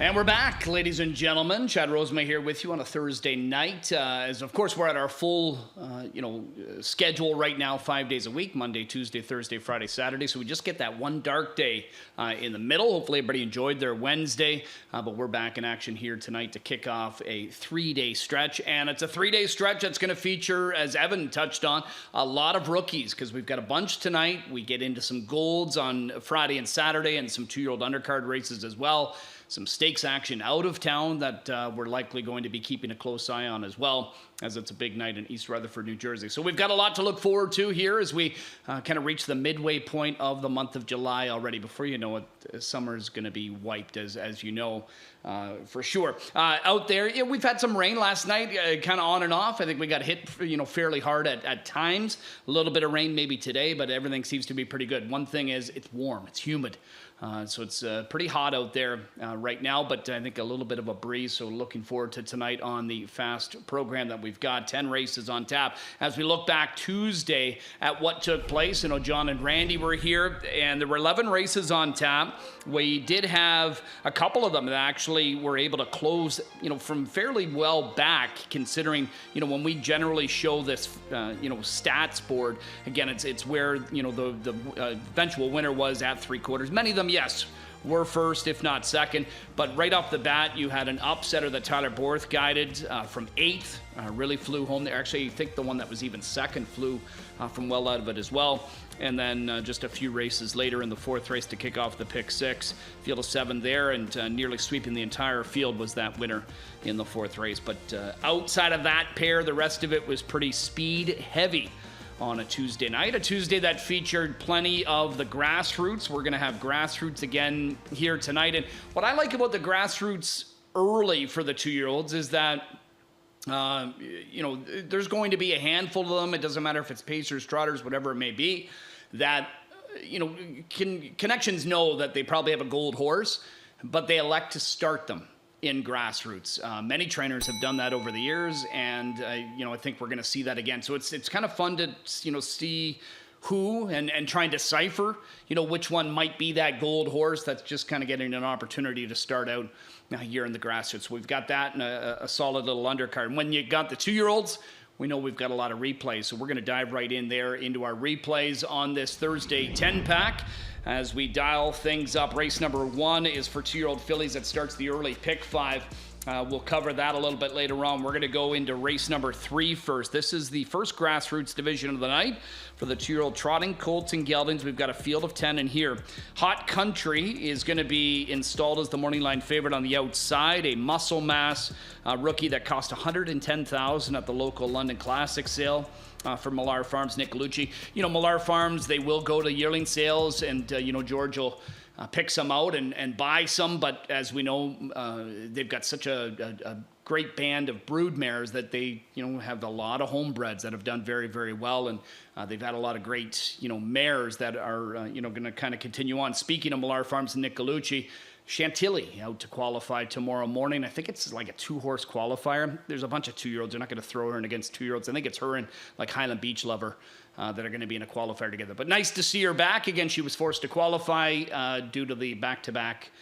And we're back, ladies and gentlemen. Chad Rosemay here with you on a Thursday night. As of course, we're at our full, schedule right now, 5 days a week, Monday, Tuesday, Thursday, Friday, Saturday. So we just get that one dark day in the middle. Hopefully everybody enjoyed their Wednesday. But we're back in action here tonight to kick off a 3-day stretch. And it's a 3-day stretch that's going to feature, as Evan touched on, a lot of rookies because we've got a bunch tonight. We get into some golds on Friday and Saturday and some 2-year-old undercard races as well. Some stakes action out of town that we're likely going to be keeping a close eye on as well, as it's a big night in East Rutherford, New Jersey. So we've got a lot to look forward to here as we kind of reach the midway point of the month of July already. Before you know it, summer is going to be wiped, as you know, for sure. Out there, yeah, we've had some rain last night, kind of on and off. I think we got hit, fairly hard at times. A little bit of rain maybe today, but everything seems to be pretty good. One thing is it's warm, it's humid. So it's pretty hot out there right now, but I think a little bit of a breeze. So looking forward to tonight on the fast program that we've got. 10 races on tap. As we look back Tuesday at what took place, John and Randy were here, and there were 11 races on tap. We did have a couple of them that actually were able to close, from fairly well back, considering, when we generally show this, stats board. Again, it's where, the eventual winner was at 3/4. Many of them, yes, were first, if not second. But right off the bat, you had an upsetter that Tyler Borth guided from 8th. Really flew home there. Actually, I think the one that was even second flew from well out of it as well. And then just a few races later in the 4th race to kick off the pick 6. Field of 7 there, and nearly sweeping the entire field was that winner in the 4th race. But outside of that pair, the rest of it was pretty speed heavy on a Tuesday night. A Tuesday that featured plenty of the grassroots. We're going to have grassroots again here tonight. And what I like about the grassroots early for the 2-year-olds is that there's going to be a handful of them. It doesn't matter if it's pacers, trotters, whatever it may be, that, connections know that they probably have a gold horse, but they elect to start them in grassroots. Many trainers have done that over the years, and, I think we're going to see that again. So it's kind of fun to, see who and try and decipher, which one might be that gold horse that's just kind of getting an opportunity to start out here in the grassroots. So we've got that and a solid little undercard. And when you got the 2-year-olds, we know we've got a lot of replays. So we're going to dive right in there into our replays on this Thursday 10-pack. As we dial things up, race number 1 is for 2-year-old fillies that starts the early pick 5. We'll cover that a little bit later on. We're going to go into race number 3 first. This is the first grassroots division of the night for the 2-year-old trotting colts and geldings. We've got a field of 10 in here. Hot Country is going to be installed as the morning line favorite on the outside. A muscle mass rookie that cost $110,000 at the local London Classic sale. For Millar Farms, Nick Lucci. Millar Farms, they will go to yearling sales, and, George will pick some out and buy some, but as we know, they've got such a great band of brood mares that they, have a lot of homebreds that have done very, very well, and they've had a lot of great, mares that are, going to kind of continue on. Speaking of Millar Farms and Nick Lucci, Chantilly out to qualify tomorrow morning. I think it's like a 2-horse qualifier. There's a bunch of 2-year-olds. They're not going to throw her in against 2-year-olds. I think it's her and like Highland Beach Lover that are going to be in a qualifier together. But nice to see her back. Again, she was forced to qualify due to the back-to-back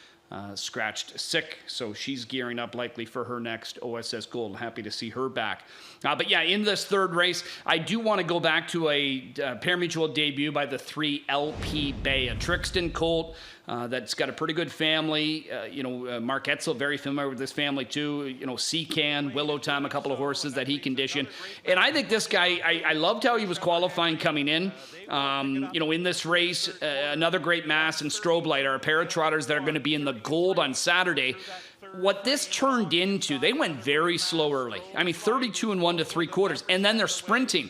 scratched sick. So she's gearing up likely for her next OSS Gold. Happy to see her back. But yeah, in this 3rd race, I do want to go back to a parimutuel debut by the 3 LP Bay, a Trixton colt. That's got a pretty good family. Mark Etzel, very familiar with this family too. Seacan, Willow Time, a couple of horses that he conditioned. And I think this guy, I loved how he was qualifying coming in. In this race, another great mass and Strobe Light are a pair of trotters that are going to be in the gold on Saturday. What this turned into, they went very slow early. 32 and 1 to 3/4, and then they're sprinting.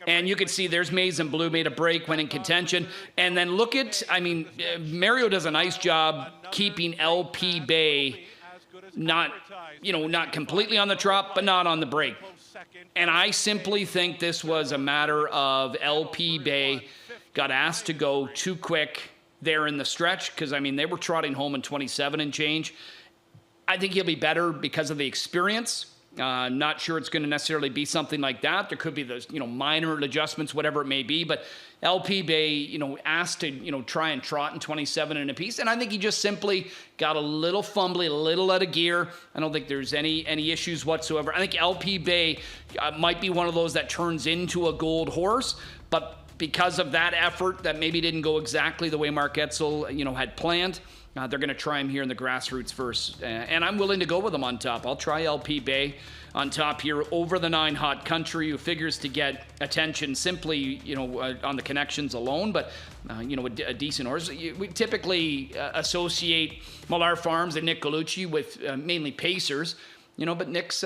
And you can see there's Maize and Blue made a break, went in contention. And then look at, Mario does a nice job keeping LP Bay not completely on the trot, but not on the break. And I simply think this was a matter of LP Bay got asked to go too quick there in the stretch because, they were trotting home in 27 and change. I think he'll be better because of the experience Not sure it's going to necessarily be something like that. There could be those, minor adjustments, whatever it may be. But LP Bay, asked to, try and trot in 27 and a piece. And I think he just simply got a little fumbly, a little out of gear. I don't think there's any issues whatsoever. I think LP Bay might be one of those that turns into a gold horse. But because of that effort that maybe didn't go exactly the way Mark Etzel, had planned, they're going to try him here in the grassroots first. And I'm willing to go with him on top. I'll try LP Bay on top here over the 9 Hot Country, who figures to get attention simply, on the connections alone. But, a decent horse. We typically associate Millar Farms and Nick Galucci with mainly pacers. But Nick's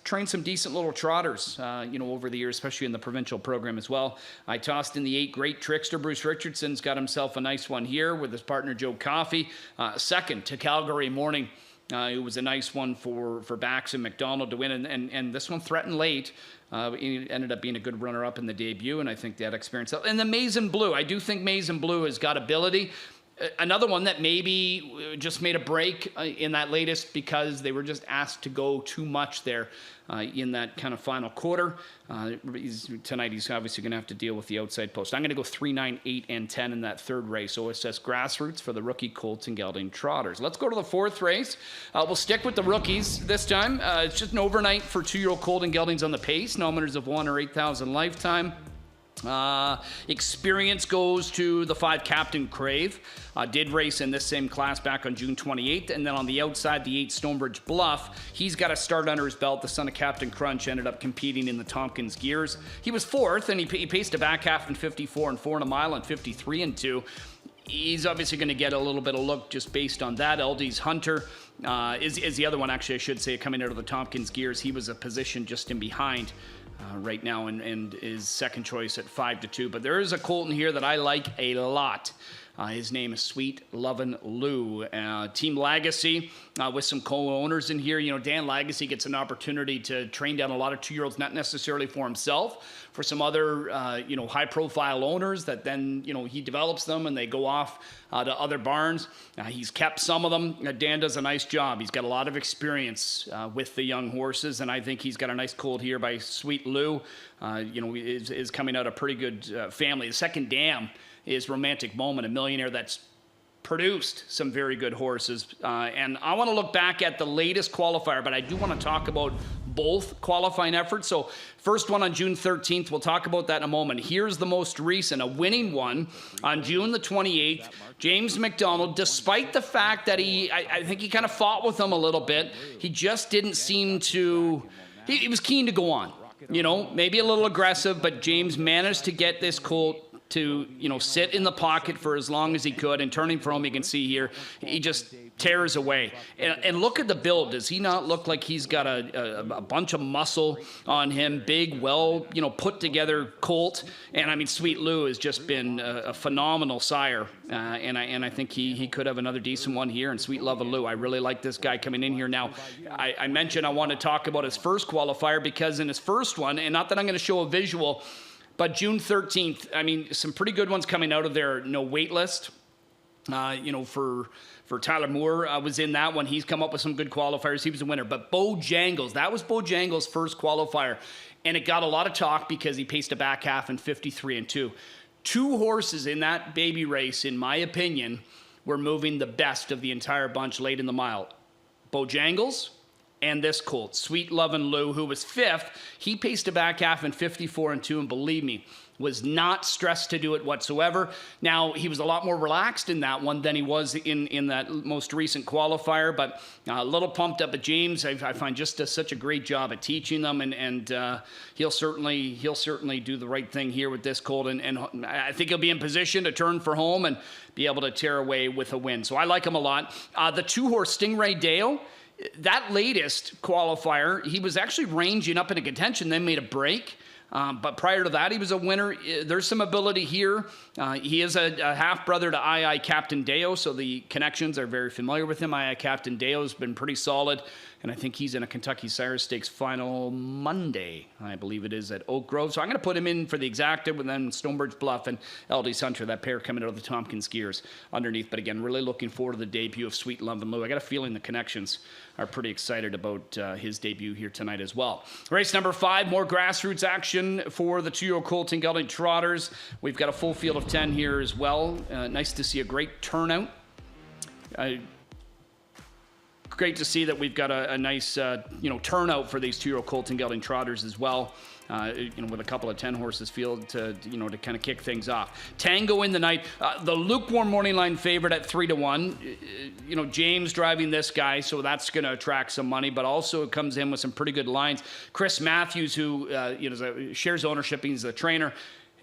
trained some decent little trotters, over the years, especially in the provincial program as well. I tossed in the 8 Great Trickster. Bruce Richardson's got himself a nice one here with his partner Joe Coffey. Second to Calgary Morning. It was a nice one for Bax and McDonald to win, and this one threatened late. It ended up being a good runner-up in the debut, and I think that experience. And the Mazen Blue, I do think Mazen Blue has got ability. Another one that maybe just made a break in that latest because they were just asked to go too much there in that kind of final quarter. Tonight he's obviously going to have to deal with the outside post. I'm going to go 3, 9, 8, and 10 in that third race. OSS Grassroots for the rookie Colts and Gelding Trotters. Let's go to the fourth race. We'll stick with the rookies this time. It's just an overnight for 2-year-old Colt and Geldings on the pace. No winners of 1 or 8,000 lifetime. Experience goes to the 5 Captain Crave. Did race in this same class back on June 28th. And then on the outside, the 8 Stonebridge Bluff. He's got a start under his belt. The son of Captain Crunch ended up competing in the Tompkins Gears. He was 4th, and he paced a back half in 54 and 4 and a mile and 53 and 2. He's obviously going to get a little bit of look just based on that. LD's Hunter is the other one, actually, I should say, coming out of the Tompkins Gears. He was a position just in behind right now and is second choice at 5-2. But there is a Colton here that I like a lot. His name is Sweet Lovin' Lou. Team Legacy with some co-owners in here. Dan Legacy gets an opportunity to train down a lot of 2-year-olds, not necessarily for himself, for some other, high-profile owners that then, he develops them and they go off to other barns. He's kept some of them. Dan does a nice job. He's got a lot of experience with the young horses, and I think he's got a nice colt here by Sweet Lou. Is coming out a pretty good family. The second dam is Romantic Moment, a millionaire that's produced some very good horses. And I want to look back at the latest qualifier, but I do want to talk about both qualifying efforts. So first one on June 13th, we'll talk about that in a moment. Here's the most recent, a winning one on June the 28th. James McDonald, despite the fact that I think he kind of fought with him a little bit, he just didn't seem to, he was keen to go on. Maybe a little aggressive, but James managed to get this colt to, sit in the pocket for as long as he could. And turning for home, you can see here, he just tears away. And look at the build. Does he not look like he's got a bunch of muscle on him? Big, well, put together colt. And I mean, Sweet Lou has just been a phenomenal sire. And I think he could have another decent one here. And Sweet Lovin' Lou, I really like this guy coming in here. Now, I mentioned I want to talk about his first qualifier because in his first one, and not that I'm going to show a visual, but June 13th, I mean, some pretty good ones coming out of there. No wait list, for Tyler Moore was in that one. He's come up with some good qualifiers. He was a winner. But Bojangles, that was Bojangles' first qualifier. And it got a lot of talk because he paced a back half in 53 and 2. 2 horses in that baby race, in my opinion, were moving the best of the entire bunch late in the mile. Bojangles and this colt, Sweet Lovin' Lou, who was 5th. He paced a back half in 54 and 2, and believe me, was not stressed to do it whatsoever. Now, he was a lot more relaxed in that one than he was in that most recent qualifier, but a little pumped up at James. I find just does such a great job at teaching them, and he'll certainly do the right thing here with this colt, and I think he'll be in position to turn for home and be able to tear away with a win. So I like him a lot. The 2-horse Stingray Dale, that latest qualifier, he was actually ranging up into contention, then made a break. But prior to that, he was a winner. There's some ability here. He is a half-brother to II Captain Deo, so the connections are very familiar with him. II Captain Deo has been pretty solid, and I think he's in a Kentucky Sire Stakes final Monday, I believe it is, at Oak Grove. So I'm going to put him in for the exacta, and then Stonebird's Bluff and LD Hunter, that pair coming out of the Tompkins gears underneath. But again, really looking forward to the debut of Sweet Love and Lou. I got a feeling the connections are pretty excited about his debut here tonight as well. Race number 5, more grassroots action for the 2-year-old Colton Gelding Trotters. We've got a full field of 10 here as well. Nice to see a great turnout. Great to see that we've got a nice turnout for these 2-year-old Colton Gelding Trotters as well. With a couple of 10 horses field to kind of kick things off. Tango in the night, the lukewarm morning line favorite at 3-1. James driving this guy, so that's going to attract some money, but also it comes in with some pretty good lines. Chris Matthews, who shares ownership, he's the trainer.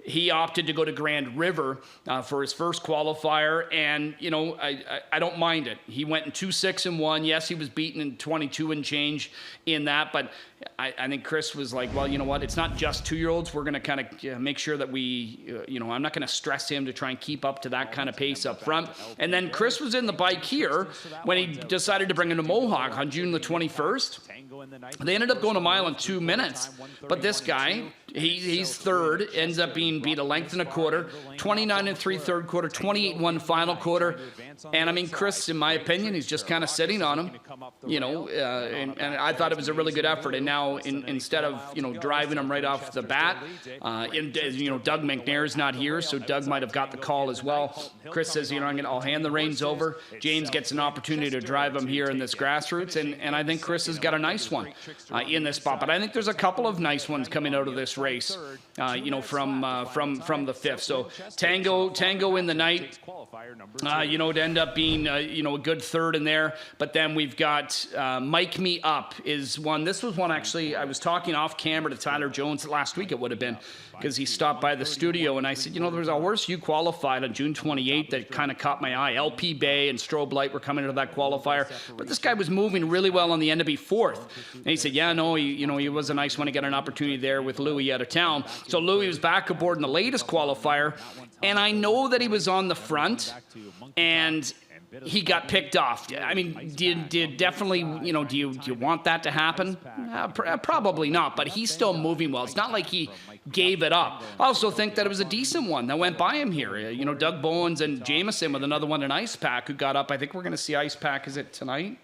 He opted to go to Grand River for his first qualifier, and, I don't mind it. He went in 2-6-1. Yes, he was beaten in 22 and change in that, but I think Chris was like, well, you know what? It's not just 2-year-olds. We're going to kind of make sure that we, I'm not going to stress him to try and keep up to that kind of pace up front. And then Chris was in the bike here when he decided to bring him to Mohawk on June the 21st. They ended up going a mile in 2 minutes, but this guy, he's third, ends up being beat a length and a quarter, 29 and 3 third quarter, 28-1 final quarter. And I mean, Chris, in my opinion, he's just kind of sitting on him, and I thought it was a really good effort. And now instead of, driving him right off the bat, Doug McNair's not here, so Doug might have got the call as well. Chris says, I'll hand the reins over. James gets an opportunity to drive him here in this grassroots, and I think Chris has got a nice one in this spot. But I think there's a couple of nice ones coming out of this race, from the 5th. So Tango in the night, to end up being, a good third in there. But then we've got Mike Me Up is one. This was one, actually, I was talking off camera to Tyler Jones last week, it would have been, because he stopped by the studio, and I said, there was a horse you qualified on June 28th that kind of caught my eye. LP Bay and Strobe Light were coming into that qualifier, but this guy was moving really well on the end to be 4th. And he said, he was a nice one to get an opportunity there with Louis out of town. So Louis was back aboard in the latest qualifier, and I know that he was on the front, and he got picked off. I mean, do you want that to happen? Probably not, but he's still moving well. It's not like he gave it up. I also think that it was a decent one that went by him here. Doug Bowens and Jameson with another one in Ice Pack who got up. I think we're going to see Ice Pack, is it tonight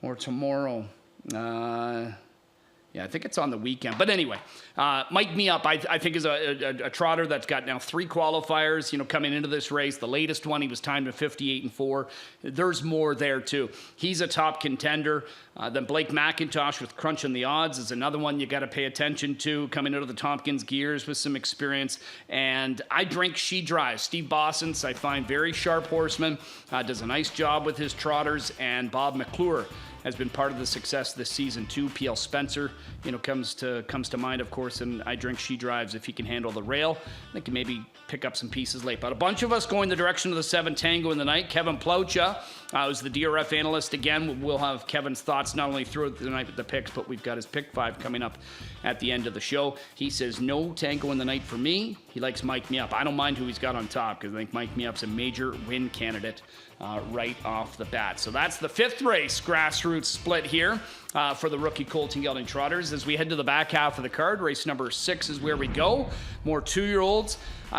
or tomorrow? Yeah, I think it's on the weekend. But anyway, Mike Me Up, I think, is a trotter that's got now 3 qualifiers, coming into this race. The latest one, he was timed at 58-4. There's more there, too. He's a top contender. Then Blake McIntosh with Crunching the Odds is another one you got to pay attention to, coming out of the Tompkins gears with some experience. And I Drink, She Drives. Steve Bossens, I find, very sharp horseman, does a nice job with his trotters. And Bob McClure has been part of the success this season too. P.L. Spencer, comes to mind, of course, and I Drink, She Drives. If he can handle the rail, they can maybe pick up some pieces late. But a bunch of us going the direction of the 7 Tango in the night. Kevin Ploucha, who's the DRF analyst again. We'll have Kevin's thoughts not only throughout the night with the picks, but we've got his pick 5 coming up at the end of the show. He says no Tango in the night for me. He likes Mike Me Up. I don't mind who he's got on top, because I think Mike Me Up's a major win candidate right off the bat. So that's the 5th race grassroots split here for the rookie Colton Gelding Trotters. As we head to the back half of the card, race number 6 is where we go. More 2-year-olds.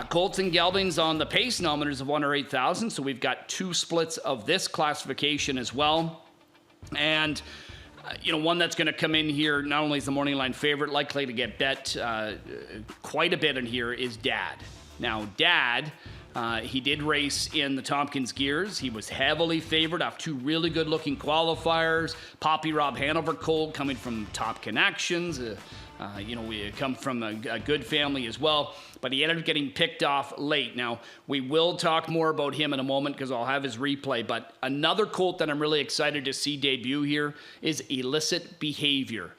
Colton Gelding's on the pace nominators of 1 or 8,000, so we've got 2 splits of this classification as well. And one that's going to come in here, not only is the morning line favorite, likely to get bet quite a bit in here, is Dad. Now, Dad, he did race in the Tompkins gears. He was heavily favored off 2 really good-looking qualifiers. Poppy Rob Hanover colt coming from Top Connections. We come from a good family as well, but he ended up getting picked off late. Now, we will talk more about him in a moment because I'll have his replay, but another colt that I'm really excited to see debut here is Illicit Behavior.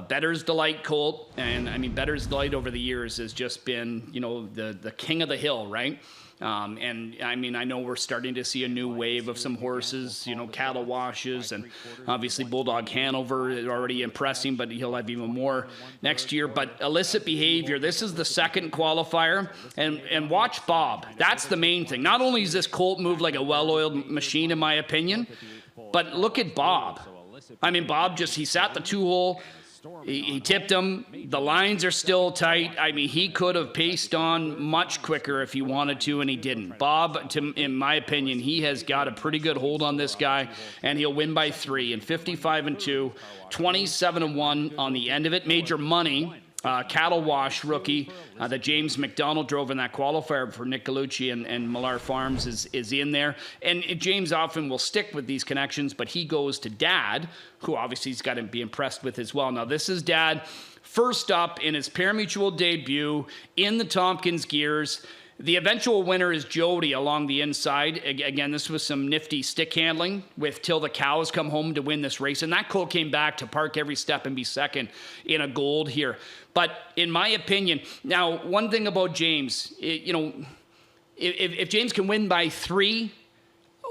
Better's Delight colt, and I mean Better's Delight over the years has just been, the king of the hill, right? And I mean, I know we're starting to see a new wave of some horses, cattle washes, and obviously Bulldog Hanover is already impressing, but he'll have even more next year. But Illicit Behavior, this is the second qualifier, and watch Bob. That's the main thing. Not only is this colt move like a well-oiled machine, in my opinion, but look at Bob. I mean, Bob he sat the 2-hole. He tipped him. The lines are still tight. I mean, he could have paced on much quicker if he wanted to, and he didn't. Bob, in my opinion, he has got a pretty good hold on this guy, and he'll win by 3. And 55-2, 27-1 on the end of it. Major Money, cattle wash rookie that James McDonald drove in that qualifier for Nick Galucci and Millar Farms is in there. And James often will stick with these connections, but he goes to Dad, who obviously he's got to be impressed with as well. Now, this is Dad first up in his pari-mutuel debut in the Tompkins gears. The eventual winner is Jody along the inside. Again, this was some nifty stick handling with Till the Cows come home to win this race. And that colt came back to park every step and be second in a gold here. But in my opinion, now, one thing about James, if James can win by 3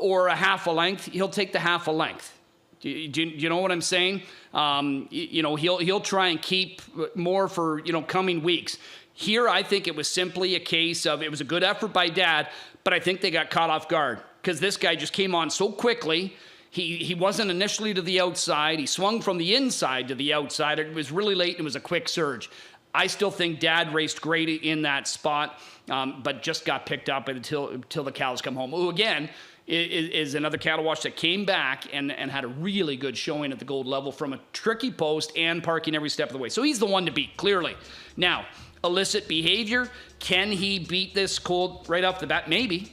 or a half a length, he'll take the half a length. Do you know what I'm saying? He'll try and keep more for, coming weeks. Here, I think it was simply a case of it was a good effort by Dad, but I think they got caught off guard because this guy just came on so quickly. He wasn't initially to the outside. He swung from the inside to the outside. It was really late and it was a quick surge. I still think Dad raced great in that spot, but just got picked up until the Cows come home. Who, again, is another cattle wash that came back and had a really good showing at the gold level from a tricky post and parking every step of the way. So he's the one to beat, clearly. Now, Illicit Behavior, can he beat this colt right off the bat? Maybe.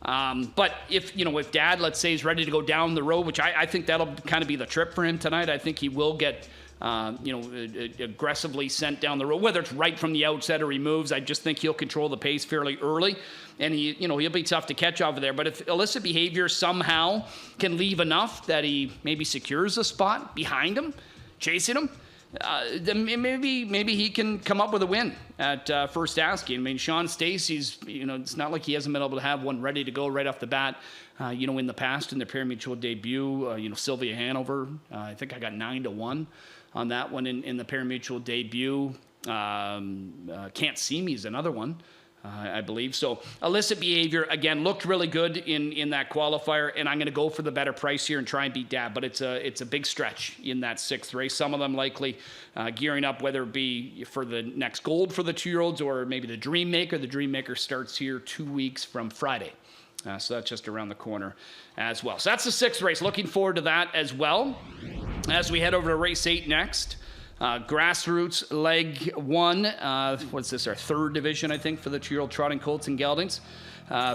But if Dad, let's say, is ready to go down the road, which I think that'll kind of be the trip for him tonight. I think he will get, aggressively sent down the road, whether it's right from the outset or he moves. I just think he'll control the pace fairly early, and he'll be tough to catch over there. But if Illicit Behavior somehow can leave enough that he maybe secures a spot behind him, chasing him, then maybe he can come up with a win at first asking. I mean, Sean Stacey's, it's not like he hasn't been able to have one ready to go right off the bat. In the past, in the pari-mutuel debut, Sylvia Hanover, I think I got 9-1 on that one in the pari-mutuel debut. Can't See Me is another one. I believe. So Illicit Behavior, again, looked really good in that qualifier, and I'm going to go for the better price here and try and beat Dad, but it's a big stretch in that 6th race. Some of them likely gearing up, whether it be for the next gold for the 2-year-olds or maybe the Dream Maker. The Dream Maker starts here 2 weeks from Friday. So that's just around the corner as well. So that's the 6th race. Looking forward to that as well. As we head over to race 8 next. Grassroots leg 1. What's this? Our 3rd division, I think, for the 2-year-old trotting colts and geldings.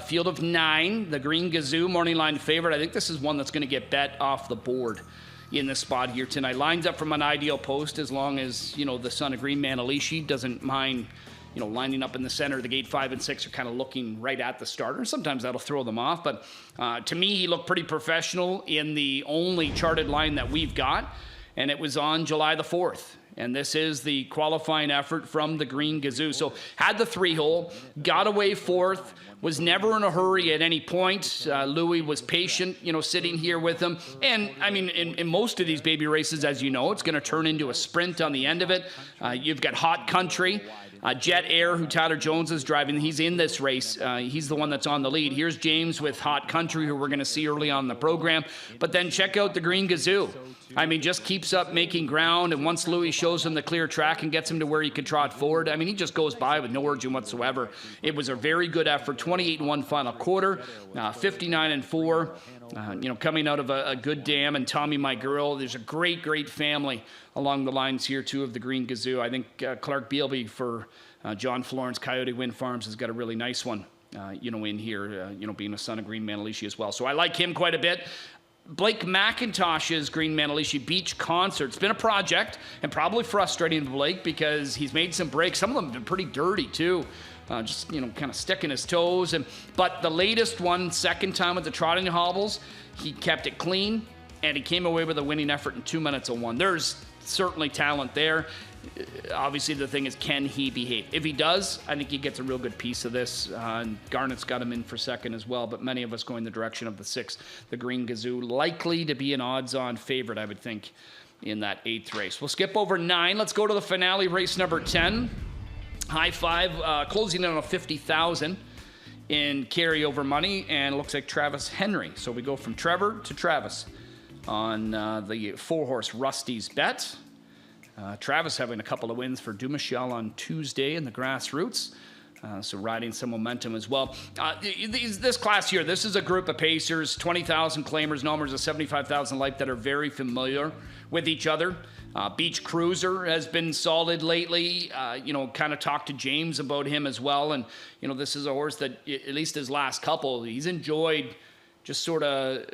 Field of 9. The Green Gazoo, morning line favorite. I think this is one that's going to get bet off the board in this spot here tonight. Lines up from an ideal post as long as, the son of Green Manalishi doesn't mind, lining up in the center. The gate 5 and 6 are kind of looking right at the starter. Sometimes that'll throw them off. But to me, he looked pretty professional in the only charted line that we've got. And it was on July the 4th. And this is the qualifying effort from the Green Gazoo. So had the 3-hole, got away 4th, was never in a hurry at any point. Louis was patient, sitting here with him. And, I mean, in most of these baby races, as you know, it's going to turn into a sprint on the end of it. You've got Hot Country. Jet Air, who Tyler Jones is driving, he's in this race. He's the one that's on the lead. Here's James with Hot Country, who we're going to see early on in the program. But then check out the Green Gazoo. I mean, just keeps up making ground, and once Louis shows him the clear track and gets him to where he can trot forward, I mean, he just goes by with no urging whatsoever. It was a very good effort. 28-1 final quarter, 59-4. Coming out of a good dam, and Tommy, my girl. There's a great family along the lines here, too, of the Green Gazoo. I think Clark Bealby for John Florence Coyote Wind Farms has got a really nice one, in here, being a son of Green Manalishi as well. So I like him quite a bit. Blake McIntosh's Green Manalishi Beach Concert. It's been a project and probably frustrating to Blake because he's made some breaks. Some of them have been pretty dirty, too. Just kind of sticking his toes. But the latest one, second time with the trotting hobbles, he kept it clean, and he came away with a winning effort in 2 minutes of 1. There's certainly talent there. Obviously, the thing is, can he behave? If he does, I think he gets a real good piece of this. And Garnett's got him in for second as well, but many of us going the direction of the 6, the Green Gazoo, likely to be an odds-on favorite, I would think, in that 8th race. We'll skip over 9. Let's go to the finale, race number 10. High Five, closing in on 50,000 in carryover money, and it looks like Travis Henry. So we go from Trevor to Travis on the 4-horse Rusty's Bet. Travis having a couple of wins for Dumichel on Tuesday in the Grassroots. So riding some momentum as well. This class here, this is a group of pacers, 20,000 claimers, numbers of 75,000 life that are very familiar with each other. Beach Cruiser has been solid lately. Kind of talked to James about him as well. And, this is a horse that, at least his last couple, he's enjoyed just sort of,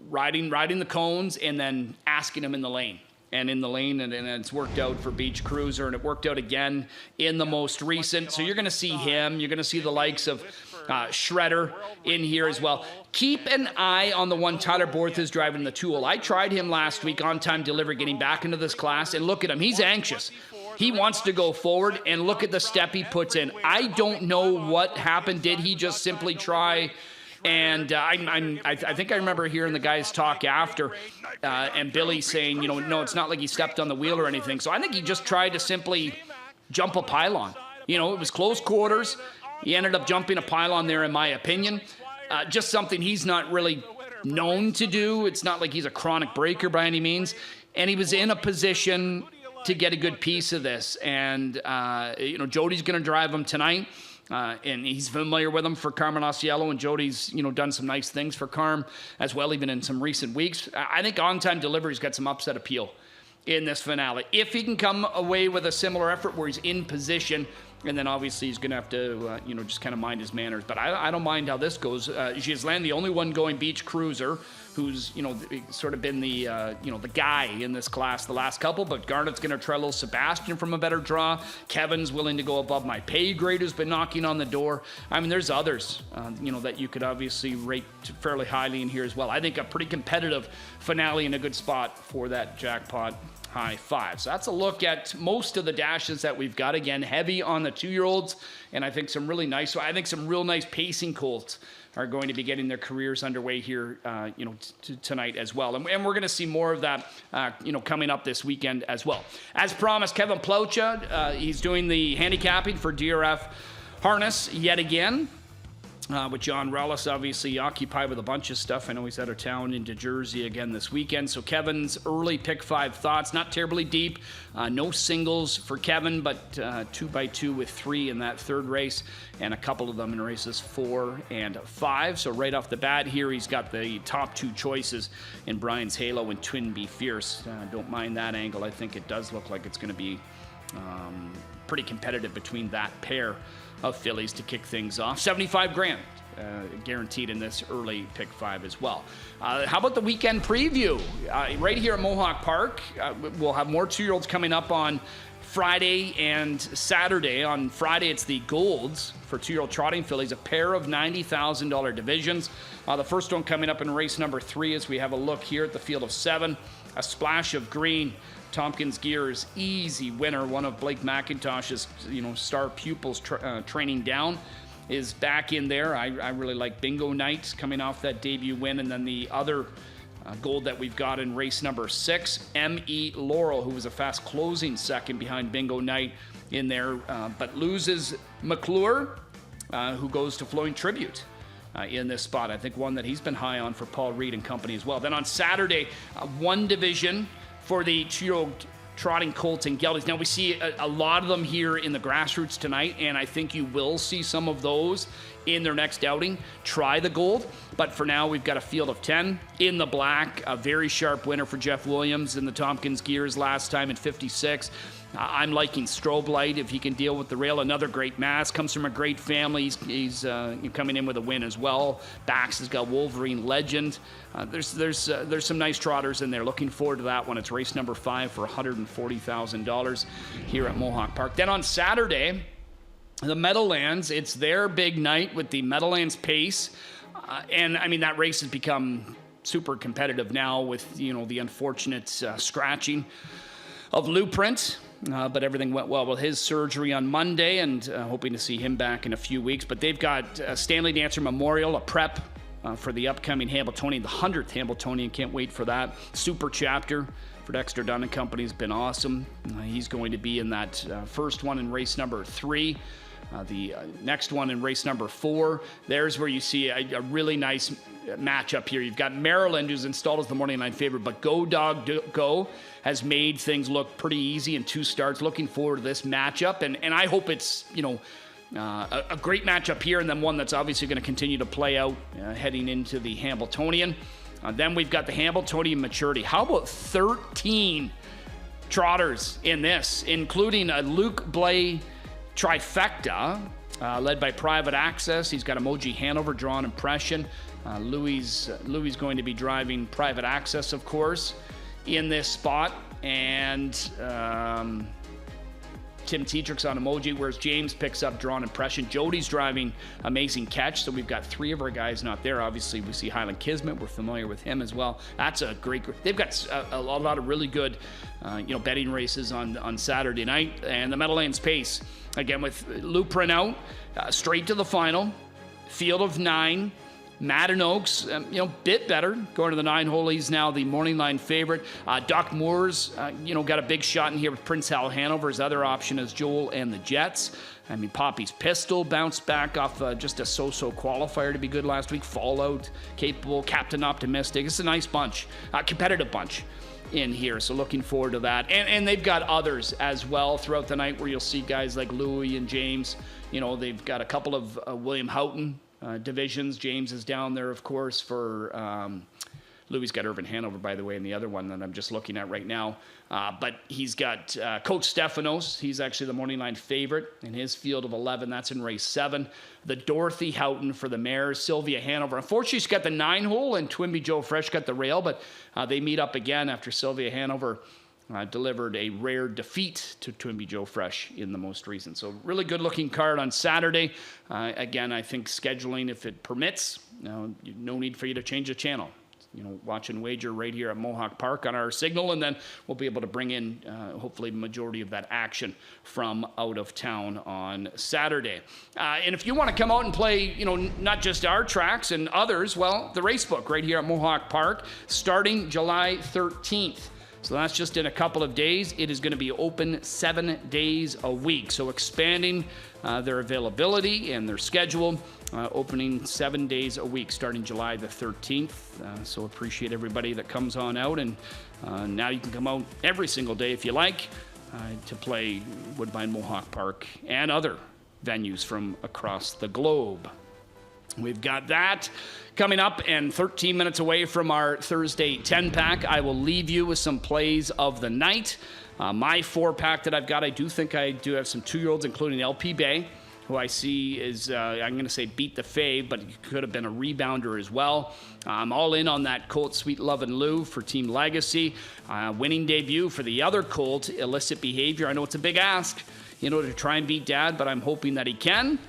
riding the cones and then asking him in the lane. And it's worked out for Beach Cruiser, and it worked out again in the most recent. So you're going to see him. You're going to see the likes of Shredder in here as well. Keep an eye on the one Tyler Borth is driving the Tool. I tried him last week on time delivery, getting back into this class, and look at him. He's anxious. He wants to go forward, and look at the step he puts in. I don't know what happened. Did he just simply try? And I think I remember hearing the guys talk after, and Billy saying, no, it's not like he stepped on the wheel or anything. So I think he just tried to simply jump a pylon. It was close quarters. He ended up jumping a pylon there, in my opinion. Just something he's not really known to do. It's not like he's a chronic breaker by any means. And he was in a position to get a good piece of this. And, Jody's going to drive him tonight. And he's familiar with him for Carmen Osiello, and Jody's, done some nice things for Carm as well, even in some recent weeks. I think on-time delivery's got some upset appeal in this finale. If he can come away with a similar effort where he's in position, and then obviously he's going to have to, just kind of mind his manners. But I don't mind how this goes. Giselaine, the only one going Beach Cruiser, who's, sort of been the, the guy in this class the last couple. But Garnett's going to try a little Sebastian from a better draw. Kevin's willing to go above my pay grade, who's been knocking on the door. I mean, there's others, that you could obviously rate fairly highly in here as well. I think a pretty competitive finale and a good spot for that jackpot High Five. So that's a look at most of the dashes that we've got. Again, heavy on the 2-year-olds, and I think some real nice pacing colts are going to be getting their careers underway here, tonight as well. And we're going to see more of that, coming up this weekend as well. As promised, Kevin Plocha, he's doing the handicapping for DRF Harness yet again. With John Rellis, obviously occupied with a bunch of stuff. I know he's out of town into Jersey again this weekend. So Kevin's early pick 5 thoughts, not terribly deep. No singles for Kevin, but 2x2 with 3 in that 3rd race, and a couple of them in races 4 and 5. So right off the bat here, he's got the top 2 choices in Brian's Halo and Twin Be Fierce. Don't mind that angle. I think it does look like it's going to be pretty competitive between that pair of fillies to kick things off. 75 grand guaranteed in this early pick 5 as well. How about the weekend preview? Right here at Mohawk Park, we'll have more 2-year-olds coming up on Friday and Saturday. On Friday, it's the Golds for 2-year-old trotting fillies, a pair of $90,000 divisions. The first one coming up in race number 3 as we have a look here at the field of 7. A Splash of Green, Tompkins Gear's easy winner, one of Blake McIntosh's star pupils training down, is back in there. I really like Bingo Night coming off that debut win. And then the other gold that we've got in race number 6, M.E. Laurel, who was a fast closing second behind Bingo Night in there, but loses McClure, who goes to Flowing Tribute in this spot. I think one that he's been high on for Paul Reed and company as well. Then on Saturday, one division for the 2-year-old trotting colts and geldings. Now we see a lot of them here in the Grassroots tonight, and I think you will see some of those in their next outing try the gold. But for now, we've got a field of 10 in the black. A very sharp winner for Jeff Williams in the Tompkins Gears last time in 56. I'm liking Strobe Light if he can deal with the rail. Another great mass, comes from a great family. He's coming in with a win as well. Bax has got Wolverine Legend. There's some nice trotters in there. Looking forward to that one. It's race number 5 for $140,000 here at Mohawk Park. Then on Saturday, the Meadowlands, it's their big night with the Meadowlands Pace. And I mean, that race has become super competitive now with, the unfortunate scratching of Blueprint. But everything went well with his surgery on Monday, and hoping to see him back in a few weeks. But they've got Stanley Dancer Memorial, a prep for the upcoming Hambletonian, the 100th Hambletonian. Can't wait for that. Super chapter for Dexter Dunn and Company has been awesome. He's going to be in that first one in race number 3. The next one in race number 4. There's where you see a really nice matchup here. You've got Maryland, who's installed as the morning line favorite, but Go Dog Go has made things look pretty easy in 2 starts. Looking forward to this matchup, and I hope it's, a great matchup here, and then one that's obviously going to continue to play out heading into the Hambletonian. Then we've got the Hambletonian Maturity. How about 13 trotters in this, including a Luke Blay trifecta, led by Private Access. He's got Emoji Hanover, Drawn Impression. Louis going to be driving Private Access, of course, in this spot. And Tim Tetrick's on Emoji, whereas James picks up Drawn Impression. Jody's driving Amazing Catch, so we've got 3 of our guys not there. Obviously, we see Highland Kismet. We're familiar with him as well. That's a great group. They've got a lot of really good, betting races on Saturday night. And the Meadowlands Pace, again, with Blueprint out, straight to the final. Field of 9. Madden Oaks, bit better. Going to the 9-hole, he's now the morning line favorite. Doc Moore's, got a big shot in here with Prince Hal Hanover. His other option is Joel and the Jets. I mean, Poppy's Pistol bounced back off just a so-so qualifier to be good last week. Fallout, capable, Captain Optimistic. It's a nice bunch, competitive bunch in here, so looking forward to that. And they've got others as well throughout the night where you'll see guys like Louis and James. They've got a couple of William Houghton divisions. James is down there, of course, for Louis got Irvin Hanover, by the way, and the other one that I'm just looking at right now. But he's got Coach Stefanos. He's actually the morning line favorite in his field of 11. That's in race 7. The Dorothy Houghton for the mares. Sylvia Hanover. Unfortunately, she's got the 9-hole, and Twinbee Joe Fresh got the rail, but they meet up again after Sylvia Hanover delivered a rare defeat to Twinbee Joe Fresh in the most recent. So really good looking card on Saturday. Again, I think scheduling, if it permits, no need for you to change the channel. Watch and wager right here at Mohawk Park on our signal, and then we'll be able to bring in hopefully the majority of that action from out of town on Saturday. And if you want to come out and play, not just our tracks and others, well, the Racebook right here at Mohawk Park starting July 13th. So that's just in a couple of days. It is going to be open 7 days a week. So expanding their availability and their schedule, opening 7 days a week starting July the 13th. So appreciate everybody that comes on out. And now you can come out every single day if you like to play Woodbine Mohawk Park and other venues from across the globe. We've got that coming up, and 13 minutes away from our Thursday 10-pack. I will leave you with some plays of the night. My 4-pack that I've got, I do think I do have some 2-year-olds, including LP Bay, who I see is, I'm going to say beat the fave, but he could have been a rebounder as well. I'm all in on that Colt Sweet Love and Lou for Team Legacy. Winning debut for the other Colt, Illicit Behavior. I know it's a big ask, to try and beat Dad, but I'm hoping that he can.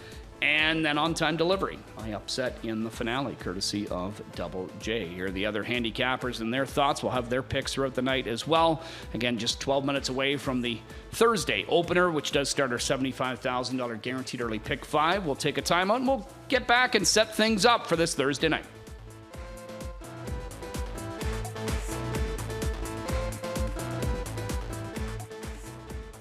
And then on-time delivery. I upset in the finale, courtesy of Double J. Here are the other handicappers and their thoughts. We'll have their picks throughout the night as well. Again, just 12 minutes away from the Thursday opener, which does start our $75,000 guaranteed early pick 5. We'll take a timeout and we'll get back and set things up for this Thursday night.